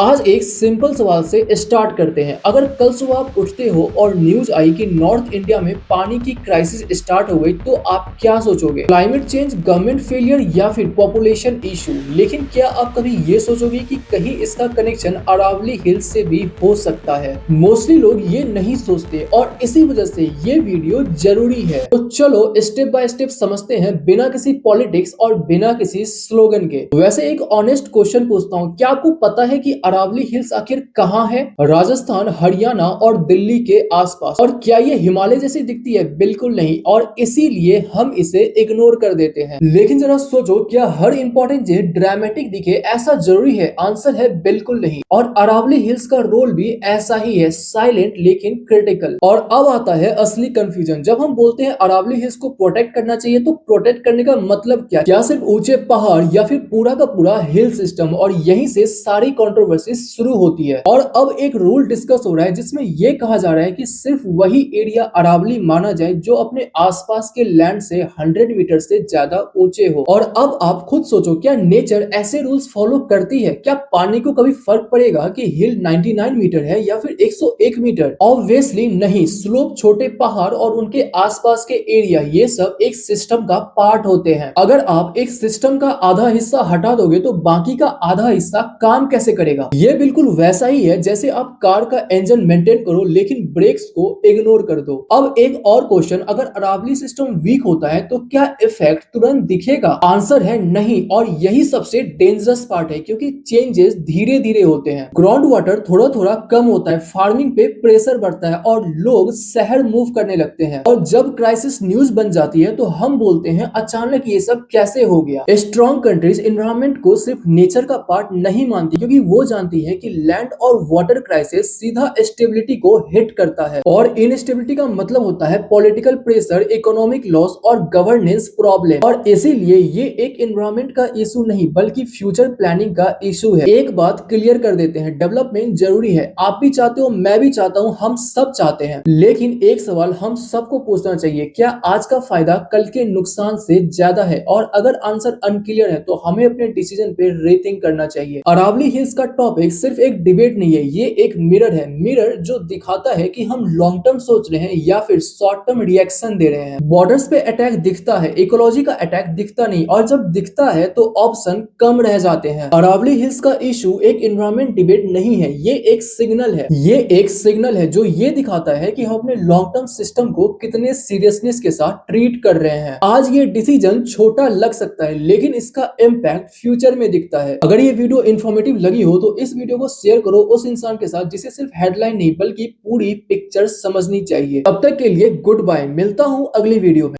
आज एक सिंपल सवाल से स्टार्ट करते हैं। अगर कल सुबह आप उठते हो और न्यूज आई कि नॉर्थ इंडिया में पानी की क्राइसिस स्टार्ट हो गई, तो आप क्या सोचोगे? क्लाइमेट चेंज, गवर्नमेंट फेलियर या फिर पॉपुलेशन इशू? लेकिन क्या आप कभी ये सोचोगे कि कहीं इसका कनेक्शन अरावली हिल्स से भी हो सकता है? मोस्टली लोग ये नहीं सोचते और इसी वजह से ये वीडियो जरूरी है। तो चलो स्टेप बाय स्टेप समझते हैं, बिना किसी पॉलिटिक्स और बिना किसी स्लोगन के। वैसे एक ऑनेस्ट क्वेश्चन पूछता हूँ, क्या आपको पता है कि अरावली हिल्स आखिर कहाँ है? राजस्थान, हरियाणा और दिल्ली के आसपास। और क्या ये हिमालय जैसी दिखती है? बिल्कुल नहीं, और इसीलिए हम इसे इग्नोर कर देते हैं। लेकिन जरा सोचो, क्या हर इंपॉर्टेंट चीज ड्रामेटिक दिखे ऐसा जरूरी है? आंसर है बिल्कुल नहीं। और अरावली हिल्स का रोल भी ऐसा ही है, साइलेंट लेकिन क्रिटिकल। और अब आता है असली कंफ्यूजन। जब हम बोलते हैं अरावली हिल्स को प्रोटेक्ट करना चाहिए, तो प्रोटेक्ट करने का मतलब क्या सिर्फ ऊंचे पहाड़ या फिर पूरा का पूरा हिल सिस्टम? और यहीं से सारी कंट्रोवर्सी शुरू होती है। और अब एक रूल डिस्कस हो रहा है जिसमें यह कहा जा रहा है कि सिर्फ वही एरिया अरावली माना जाए जो अपने आसपास के लैंड से 100 मीटर से ज्यादा ऊंचे हो। और अब आप खुद सोचो, क्या नेचर ऐसे रूल्स फॉलो करती है? क्या पानी को कभी फर्क पड़ेगा कि हिल 99 मीटर है या फिर 101 मीटर? ऑब्वियसली नहीं। स्लोप, छोटे पहाड़ और उनके आसपास के एरिया, ये सब एक सिस्टम का पार्ट होते हैं। अगर आप एक सिस्टम का आधा हिस्सा हटा दोगे तो बाकी का आधा हिस्सा काम कैसे करेगा? ये बिल्कुल वैसा ही है जैसे आप कार का इंजन मेंटेन करो लेकिन ब्रेक्स को इग्नोर कर दो। अब एक और क्वेश्चन, अगर अरावली सिस्टम वीक होता है तो क्या इफेक्ट तुरंत दिखेगा? आंसर है नहीं। और यही सबसे डेंजरस पार्ट है, क्योंकि चेंजेस धीरे धीरे होते हैं। ग्राउंड वाटर थोड़ा थोड़ा कम होता है, फार्मिंग पे प्रेशर बढ़ता है और लोग शहर मूव करने लगते हैं। और जब क्राइसिस न्यूज बन जाती है तो हम बोलते हैं अचानक ये सब कैसे हो गया। स्ट्रॉन्ग कंट्रीज एनवायरनमेंट को सिर्फ नेचर का पार्ट नहीं मानती, क्योंकि वो जानती है कि लैंड और वाटर क्राइसिस सीधा स्टेबिलिटी को हिट करता है। और इनस्टेबिलिटी का मतलब होता है पॉलिटिकल प्रेशर, इकोनॉमिक लॉस और गवर्नेंस प्रॉब्लम। और इसीलिए ये एक एनवायरनमेंट का इशू नहीं बल्कि फ्यूचर प्लानिंग का इशू है। एक बात क्लियर कर देते हैं, डेवलपमेंट जरूरी है। आप भी चाहते हो, मैं भी चाहता हूँ, हम सब चाहते हैं। लेकिन एक सवाल हम सबको पूछना चाहिए, क्या आज का फायदा कल के नुकसान से ज्यादा है? और अगर आंसर अनक्लियर है तो हमें अपने डिसीजन पे रीथिंक करना चाहिए। अरावली हिल्स का टॉपिक सिर्फ एक डिबेट नहीं है, ये एक मिरर है। मिरर जो दिखाता है कि हम लॉन्ग टर्म सोच रहे हैं या फिर शॉर्ट टर्म रिएक्शन दे रहे हैं। बॉर्डर्स पे अटैक दिखता है, इकोलॉजी का अटैक दिखता नहीं, और जब दिखता है तो ऑप्शन कम रह जाते हैं। अरावली हिल्स का इशू एक एनवायरमेंट डिबेट नहीं है, ये एक सिग्नल है। ये एक सिग्नल है जो ये दिखाता है कि हम अपने लॉन्ग टर्म सिस्टम को कितने सीरियसनेस के साथ ट्रीट कर रहे हैं। आज ये डिसीजन छोटा लग सकता है लेकिन इसका इम्पैक्ट फ्यूचर में दिखता है। अगर ये वीडियो इन्फॉर्मेटिव लगी हो तो इस वीडियो को शेयर करो उस इंसान के साथ जिसे सिर्फ हेडलाइन नहीं बल्कि पूरी पिक्चर समझनी चाहिए। तब तक के लिए गुड बाय, मिलता हूँ अगली वीडियो में।